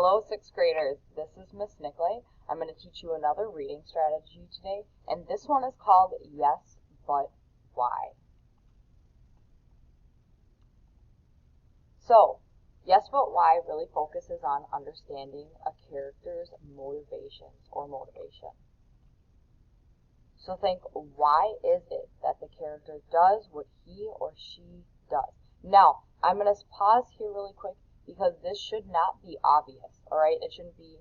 Hello, sixth graders. This is Miss Nickley. I'm going to teach you another reading strategy today, and this one is called Yes, But Why. So, Yes, But Why really focuses on understanding a character's motivations or motivation. So think, why is it that the character does what he or she does? Now, I'm going to pause here really quick because this should not be obvious, all right? It shouldn't be,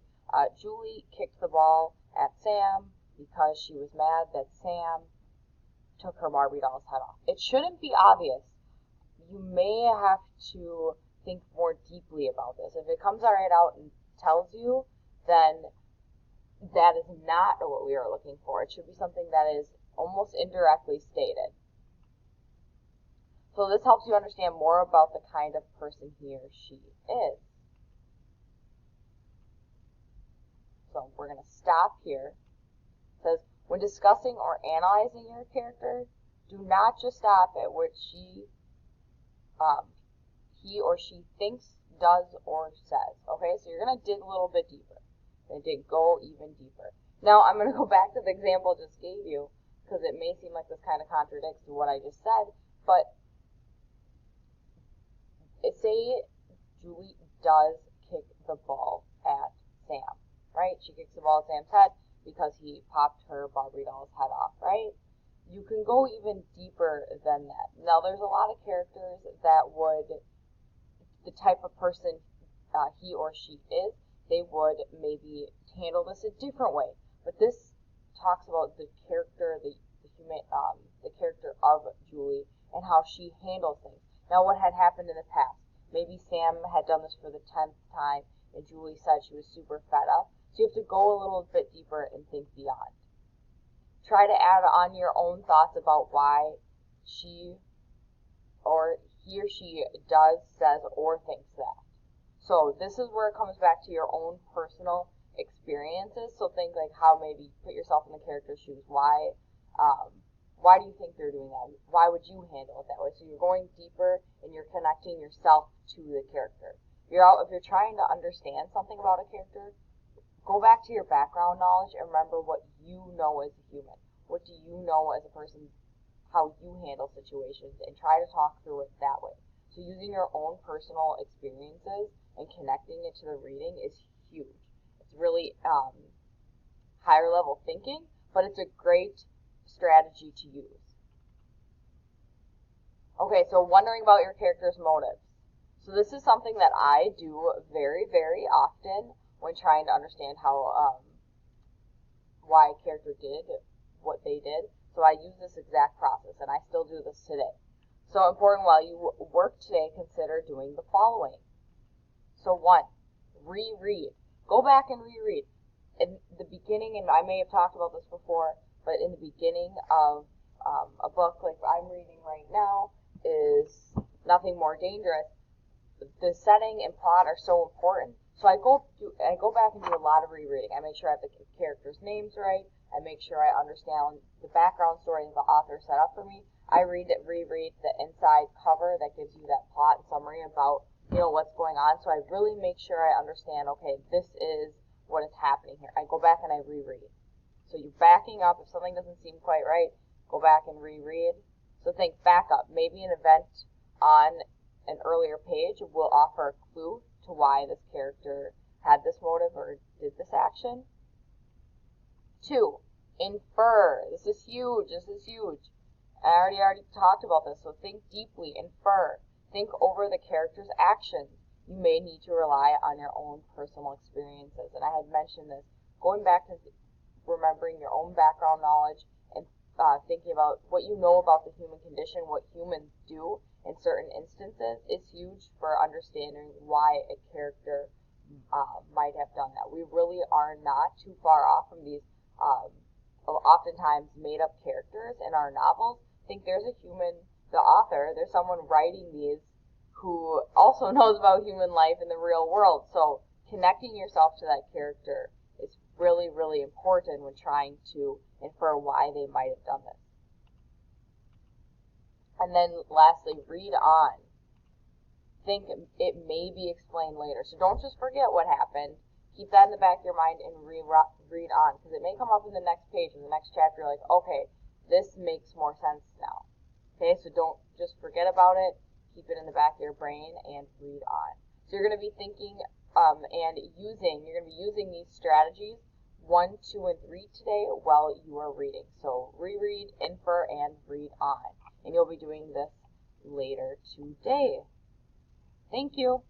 Julie kicked the ball at Sam because she was mad that Sam took her Barbie doll's head off. It shouldn't be obvious. You may have to think more deeply about this. If it comes right out and tells you, then that is not what we are looking for. It should be something that is almost indirectly stated. So this helps you understand more about the kind of person he or she is. So we're going to stop here. It says, when discussing or analyzing your character, do not just stop at what he or she thinks, does, or says. Okay, so you're going to dig a little bit deeper. You're going to go even deeper. Now, I'm going to go back to the example I just gave you, because it may seem like this kind of contradicts what I just said, but say Julie does kick the ball at Sam, right? She kicks the ball at Sam's head because he popped her Barbie doll's head off, right? You can go even deeper than that. Now, there's a lot of characters that would, the type of person he or she is, they would maybe handle this a different way. But this talks about the character, the character of Julie and how she handles things. Now, what had happened in the past? Maybe Sam had done this for the 10th time, and Julie said she was super fed up. So you have to go a little bit deeper and think beyond. Try to add on your own thoughts about why he or she does, says, or thinks that. So this is where it comes back to your own personal experiences. So think like how maybe put yourself in the character's shoes. Why do you think they're doing that? Why would you handle it that way? So you're going deeper and you're connecting yourself to the character. If you're trying to understand something about a character, go back to your background knowledge and remember what you know as a human. What do you know as a person, how you handle situations, and try to talk through it that way. So using your own personal experiences and connecting it to the reading is huge. It's really higher level thinking, but it's a great strategy to use. Okay, so wondering about your character's motives. So this is something that I do very, very often when trying to understand how why a character did what they did. So I use this exact process, and I still do this today. So important, while you work today, consider doing the following. So 1, reread. Go back and reread. In the beginning, and I may have talked about this before, but in the beginning of a book like I'm reading right now is Nothing More Dangerous. The setting and plot are so important. So I go back and do a lot of rereading. I make sure I have the characters' names right. I make sure I understand the background story that the author set up for me. I reread the inside cover that gives you that plot and summary about what's going on. So I really make sure I understand, okay, this is what is happening here. I go back and I reread. So you're backing up. If something doesn't seem quite right, go back and reread. So think back up. Maybe an event on an earlier page will offer a clue to why this character had this motive or did this action. 2, infer. This is huge. I already talked about this, so think deeply, infer. Think over the character's actions. You may need to rely on your own personal experiences. And I had mentioned this, going back to remembering your own background knowledge and thinking about what you know about the human condition, what humans do in certain instances is huge for understanding why a character might have done that. We really are not too far off from these oftentimes made-up characters in our novels. I think there's a human, the author, there's someone writing these who also knows about human life in the real world. So connecting yourself to that character is really, really important when trying to infer why they might have done this. And then lastly, read on. think it may be explained later. So don't just forget what happened. Keep that in the back of your mind and read on, because it may come up in the next page, in the next chapter, like, okay, this makes more sense now. Okay, so don't just forget about it. Keep it in the back of your brain and read on. So you're going to be thinking you're going to be using these strategies 1, 2, and 3 today while you are reading. So reread, infer, and read on. And you'll be doing this later today. Thank you.